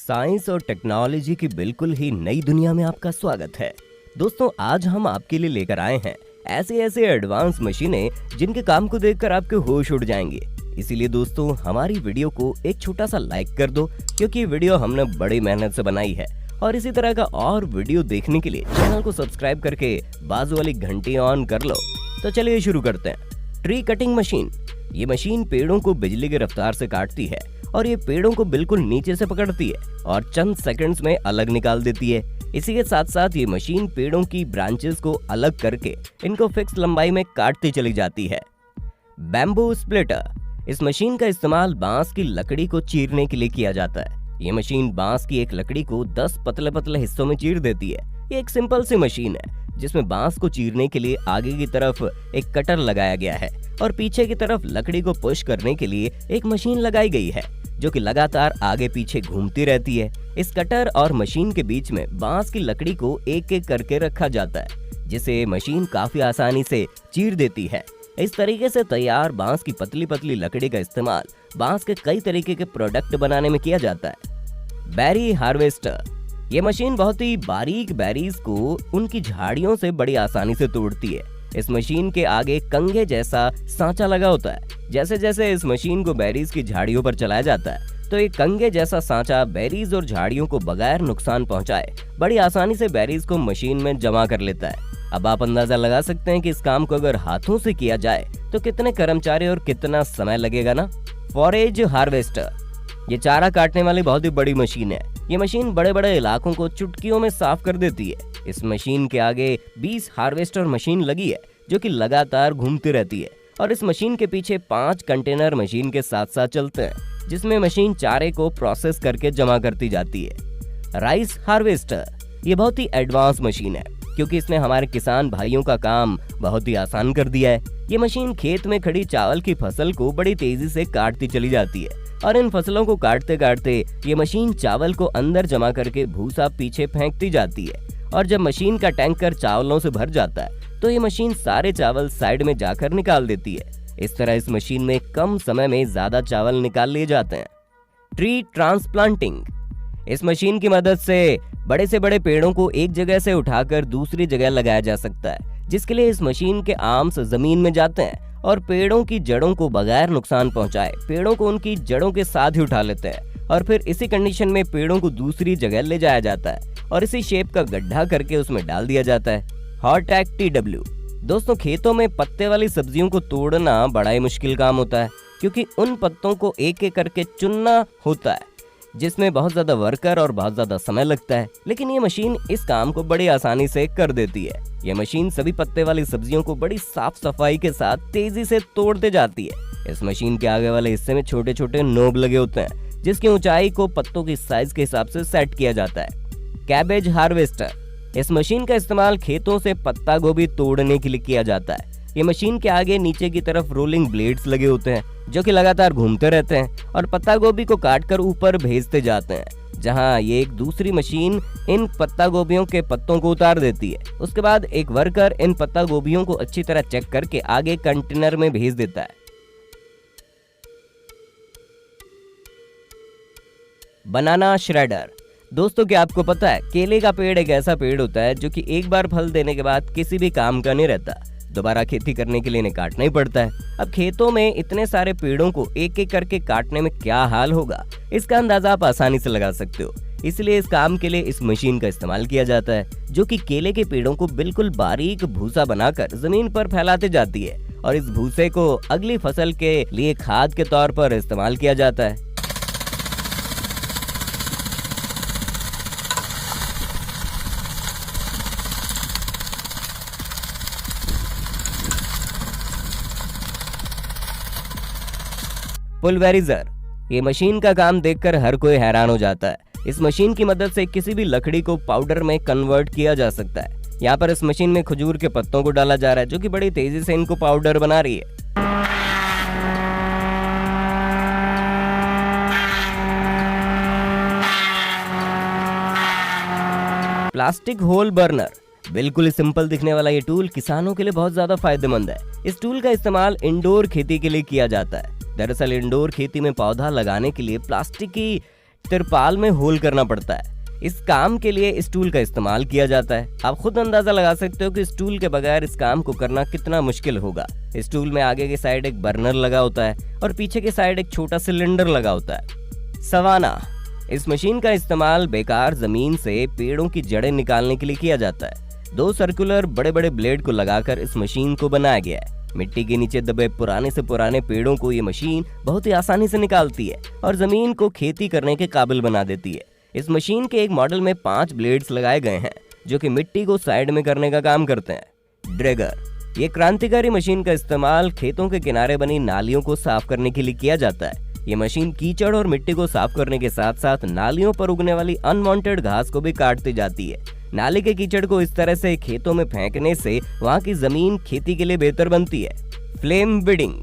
Science और technology की बिल्कुल ही नई दुनिया में आपका स्वागत है। दोस्तों, आज हम आपके लिए लेकर आए हैं ऐसे ऐसे एडवांस मशीनें जिनके काम को देखकर आपके होश उड़ जाएंगे। इसीलिए दोस्तों, हमारी वीडियो को एक छोटा सा लाइक कर दो, क्योंकि वीडियो हमने बड़ी मेहनत से बनाई है। और इसी तरह का और वीडियो देखने के लिए चैनल को सब्सक्राइब करके बाजू वाली घंटी ऑन कर लो। तो चलिए शुरू करते हैं। Tree cutting machine. ये मशीन पेड़ों को बिजली की रफ्तार से काटती है और ये पेड़ों को बिल्कुल नीचे से पकड़ती है और चंद सेकंड्स में अलग निकाल देती है। इसी के साथ साथ ये मशीन पेड़ों की ब्रांचेस को अलग करके इनको फिक्स लंबाई में काटती चली जाती है। Bamboo splitter. इस मशीन का इस्तेमाल बांस की लकड़ी को चीरने के लिए किया जाता है। ये मशीन बांस की एक लकड़ी को 10 पतले पतले हिस्सों में चीर देती है। ये एक सिंपल सी मशीन है जिसमें बांस को चीरने के लिए आगे की तरफ एक कटर लगाया गया है और पीछे की तरफ लकड़ी को पुश करने के लिए एक मशीन लगाई गई है जो कि लगातार आगे पीछे घूमती रहती है। इस कटर और मशीन के बीच में बांस की लकड़ी को एक एक करके रखा जाता है, जिसे मशीन काफी आसानी से चीर देती है। इस तरीके से तैयार बांस की पतली पतली लकड़ी का इस्तेमाल बांस के कई तरीके के प्रोडक्ट बनाने में किया जाता है। Berry harvester. ये मशीन बहुत ही बारीक बेरीज को उनकी झाड़ियों से बड़ी आसानी से तोड़ती है। इस मशीन के आगे कंघे जैसा सांचा लगा होता है। जैसे जैसे इस मशीन को बेरीज की झाड़ियों पर चलाया जाता है तो एक कंघे जैसा सांचा बेरीज और झाड़ियों को बगैर नुकसान पहुंचाए बड़ी आसानी से बेरीज को मशीन में जमा कर लेता है। अब आप अंदाजा लगा सकते हैं कि इस काम को अगर हाथों से किया जाए तो कितने कर्मचारी और कितना समय लगेगा ना। Forage harvester. ये चारा काटने वाली बहुत ही बड़ी मशीन है। ये मशीन बड़े बड़े इलाकों को चुटकियों में साफ कर देती है। इस मशीन के आगे 20 हार्वेस्टर मशीन लगी है जो कि लगातार घूमती रहती है और इस मशीन के पीछे 5 कंटेनर मशीन के साथ साथ चलते हैं, जिसमें मशीन चारे को प्रोसेस करके जमा करती जाती है। Rice harvester. ये बहुत ही एडवांस मशीन है क्योंकि इसने हमारे किसान भाइयों का काम बहुत ही आसान कर दिया है। ये मशीन खेत में खड़ी चावल की फसल को बड़ी तेजी से काटती चली जाती है और इन फसलों को काटते काटते ये मशीन चावल को अंदर जमा करके भूसा पीछे फेंकती जाती है और जब मशीन का टैंकर चावलों से भर जाता है तो ये मशीन सारे चावल साइड में जाकर निकाल देती है। इस तरह इस मशीन में कम समय में ज्यादा चावल निकाल लिए जाते हैं। Tree transplanting. इस मशीन की मदद से बड़े पेड़ों को एक जगह से उठाकर दूसरी जगह लगाया जा सकता है, जिसके लिए इस मशीन के आर्म्स जमीन में जाते हैं और पेड़ों की जड़ों को बगैर नुकसान पहुंचाए पेड़ों को उनकी जड़ों के साथ ही उठा लेते हैं और फिर इसी कंडीशन में पेड़ों को दूसरी जगह ले जाया जाता है और इसी शेप का गड्ढा करके उसमें डाल दिया जाता है। हॉटएक TW। दोस्तों, खेतों में पत्ते वाली सब्जियों को तोड़ना बड़ा ही मुश्किल काम होता है क्योंकि उन पत्तों को एक एक करके चुनना होता है, जिसमें बहुत ज्यादा वर्कर और बहुत ज्यादा समय लगता है। लेकिन ये मशीन इस काम को बड़ी आसानी से कर देती है। ये मशीन सभी पत्ते वाली सब्जियों को बड़ी साफ सफाई के साथ तेजी से तोड़ते जाती है। इस मशीन के आगे वाले हिस्से में छोटे छोटे नोब लगे होते हैं, जिसकी ऊंचाई को पत्तों की साइज के हिसाब से सेट किया जाता है। Cabbage harvester. इस मशीन का इस्तेमाल खेतों से पत्ता गोभी तोड़ने के लिए किया जाता है। ये मशीन के आगे नीचे की तरफ रोलिंग ब्लेड्स लगे होते हैं जो कि लगातार घूमते रहते हैं और पत्ता गोभी को काटकर ऊपर भेजते जाते हैं, जहां ये एक दूसरी मशीन इन पत्ता गोभियों के पत्तों को उतार देती है। उसके बाद एक वर्कर इन पत्ता गोभियों को अच्छी तरह चेक करके आगे कंटेनर में भेज देता है। बनाना श्रेडर। दोस्तों, क्या आपको पता है केले का पेड़ एक ऐसा पेड़ होता है जो कि एक बार फल देने के बाद किसी भी काम का नहीं रहता। दोबारा खेती करने के लिए इन्हें काटना ही पड़ता है। अब खेतों में इतने सारे पेड़ों को एक एक करके काटने में क्या हाल होगा, इसका अंदाजा आप आसानी से लगा सकते हो। इसलिए इस काम के लिए इस मशीन का इस्तेमाल किया जाता है जो कि केले के पेड़ों को बिल्कुल बारीक भूसा बनाकर जमीन पर फैलाते जाती है और इस भूसे को अगली फसल के लिए खाद के तौर पर इस्तेमाल किया जाता है। पुलवेराइजर। ये मशीन का काम देखकर हर कोई हैरान हो जाता है। इस मशीन की मदद से किसी भी लकड़ी को पाउडर में कन्वर्ट किया जा सकता है। यहाँ पर इस मशीन में खजूर के पत्तों को डाला जा रहा है जो कि बड़ी तेजी से इनको पाउडर बना रही है। Plastic hole burner. बिल्कुल ही सिंपल दिखने वाला ये टूल किसानों के लिए बहुत ज्यादा फायदेमंद है। इस टूल का इस्तेमाल इंडोर खेती के लिए किया जाता है। दरअसल इंडोर खेती में पौधा लगाने के लिए प्लास्टिक की तिरपाल में होल करना पड़ता है। इस काम के लिए इस टूल का इस्तेमाल किया जाता है। आप खुद अंदाजा लगा सकते हो कि इस टूल के बगैर इस काम को करना कितना मुश्किल होगा। इस टूल में आगे की साइड एक बर्नर लगा होता है और पीछे की साइड एक छोटा सिलेंडर लगा होता है। सवाना, इस मशीन का इस्तेमाल बेकार जमीन से पेड़ों की जड़ें निकालने के लिए किया जाता है। 2 सर्कुलर बड़े बड़े ब्लेड को लगाकर इस मशीन को बनाया गया है। मिट्टी के नीचे दबे पुराने से पुराने पेड़ों को ये मशीन बहुत ही आसानी से निकालती है और जमीन को खेती करने के काबिल बना देती है। इस मशीन के एक मॉडल में 5 ब्लेड्स लगाए गए हैं जो कि मिट्टी को साइड में करने का काम करते हैं। ड्रैगर, ये क्रांतिकारी मशीन का इस्तेमाल खेतों के किनारे बनी नालियों को साफ करने के लिए किया जाता है। ये मशीन कीचड़ और मिट्टी को साफ करने के साथ साथ नालियों पर उगने वाली अनवांटेड घास को भी काटती जाती है। नाली के कीचड़ को इस तरह से खेतों में फेंकने से वहां की जमीन खेती के लिए बेहतर बनती है। फ्लेम बीडिंग,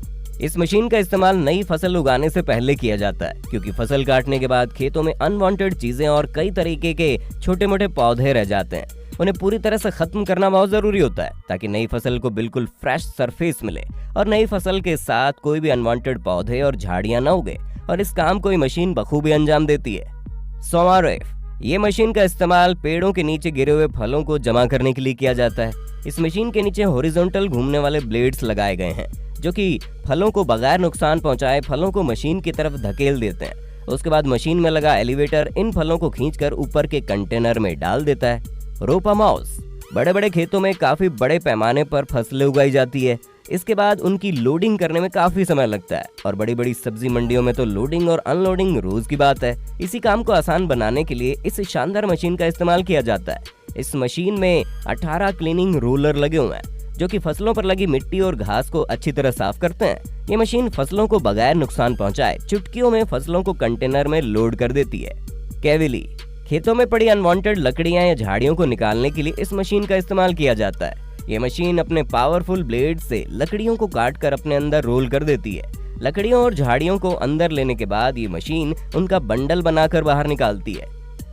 इस मशीन का इस्तेमाल नई फसल उगाने से पहले किया जाता है, क्योंकि फसल काटने के बाद खेतों में अनवांटेड चीजें और कई तरीके के छोटे मोटे पौधे रह जाते हैं। उन्हें पूरी तरह से खत्म करना बहुत जरूरी होता है ताकि नई फसल को बिल्कुल फ्रेश सरफेस मिले और नई फसल के साथ कोई भी अनवांटेड पौधे और झाड़ियां न उगे, और इस काम को ये मशीन बखूबी अंजाम देती है। सोमारेफ, ये मशीन का इस्तेमाल पेड़ों के नीचे गिरे हुए फलों को जमा करने के लिए किया जाता है। इस मशीन के नीचे हॉरिजॉन्टल घूमने वाले ब्लेड्स लगाए गए हैं जो कि फलों को बगैर नुकसान पहुंचाए फलों को मशीन की तरफ धकेल देते हैं। उसके बाद मशीन में लगा एलिवेटर इन फलों को खींचकर ऊपर के कंटेनर में डाल देता है। रोपा माउस, बड़े बड़े खेतों में काफी बड़े पैमाने पर फसलें उगाई जाती है। इसके बाद उनकी लोडिंग करने में काफी समय लगता है और बड़ी बड़ी सब्जी मंडियों में तो लोडिंग और अनलोडिंग रोज की बात है। इसी काम को आसान बनाने के लिए इस शानदार मशीन का इस्तेमाल किया जाता है। इस मशीन में 18 क्लीनिंग रोलर लगे हुए हैं जो कि फसलों पर लगी मिट्टी और घास को अच्छी तरह साफ करते हैं। ये मशीन फसलों को बगैर नुकसान पहुंचाए चुटकियों में फसलों को कंटेनर में लोड कर देती है। कैविली, खेतों में पड़ी अनवांटेड लकड़ियां या झाड़ियों को निकालने के लिए इस मशीन का इस्तेमाल किया जाता है। ये मशीन अपने पावरफुल ब्लेड से लकड़ियों को काटकर अपने अंदर रोल कर देती है। लकड़ियों और झाड़ियों को अंदर लेने के बाद ये मशीन उनका बंडल बनाकर बाहर निकालती है।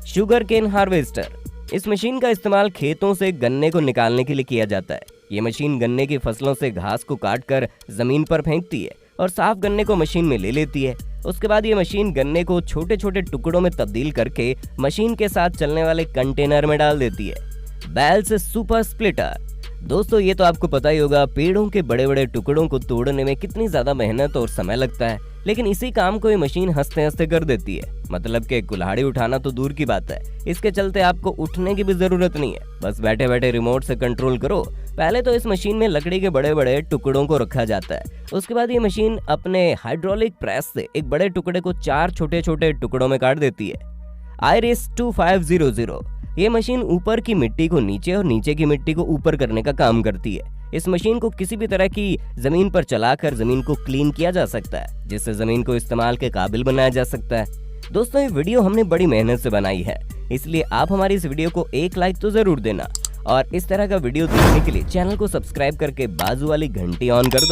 शुगर केन हार्वेस्टर, इस मशीन का इस्तेमाल खेतों से गन्ने को निकालने के लिए किया जाता है। ये मशीन गन्ने की फसलों से घास को काटकर जमीन पर फेंकती है और साफ गन्ने को मशीन में ले लेती है। उसके बाद ये मशीन गन्ने को छोटे छोटे टुकड़ों में तब्दील करके मशीन के साथ चलने वाले कंटेनर में डाल देती है। बैल से सुपर स्प्लिटर, दोस्तों ये तो आपको पता ही होगा पेड़ों के बड़े बड़े टुकड़ों को तोड़ने में कितनी ज्यादा मेहनत और समय लगता है, लेकिन इसी काम को ये मशीन हंसते हंसते कर देती है। मतलब कि कुल्हाड़ी उठाना तो दूर की बात है, इसके चलते आपको उठने की भी जरूरत नहीं है, बस बैठे बैठे रिमोट से कंट्रोल करो। पहले तो इस मशीन में लकड़ी के बड़े बड़े टुकड़ों को रखा जाता है। उसके बाद ये मशीन अपने हाइड्रोलिक प्रेस से एक बड़े टुकड़े को 4 छोटे छोटे टुकड़ों में काट देती है। आयरिस 2500, ये मशीन ऊपर की मिट्टी को नीचे और नीचे की मिट्टी को ऊपर करने का काम करती है। इस मशीन को किसी भी तरह की जमीन पर चलाकर जमीन को क्लीन किया जा सकता है, जिससे जमीन को इस्तेमाल के काबिल बनाया जा सकता है। दोस्तों ये वीडियो हमने बड़ी मेहनत से बनाई है, इसलिए आप हमारी इस वीडियो को एक लाइक तो जरूर देना और इस तरह का वीडियो देखने के लिए चैनल को सब्सक्राइब करके बाजू वाली घंटी ऑन कर दो।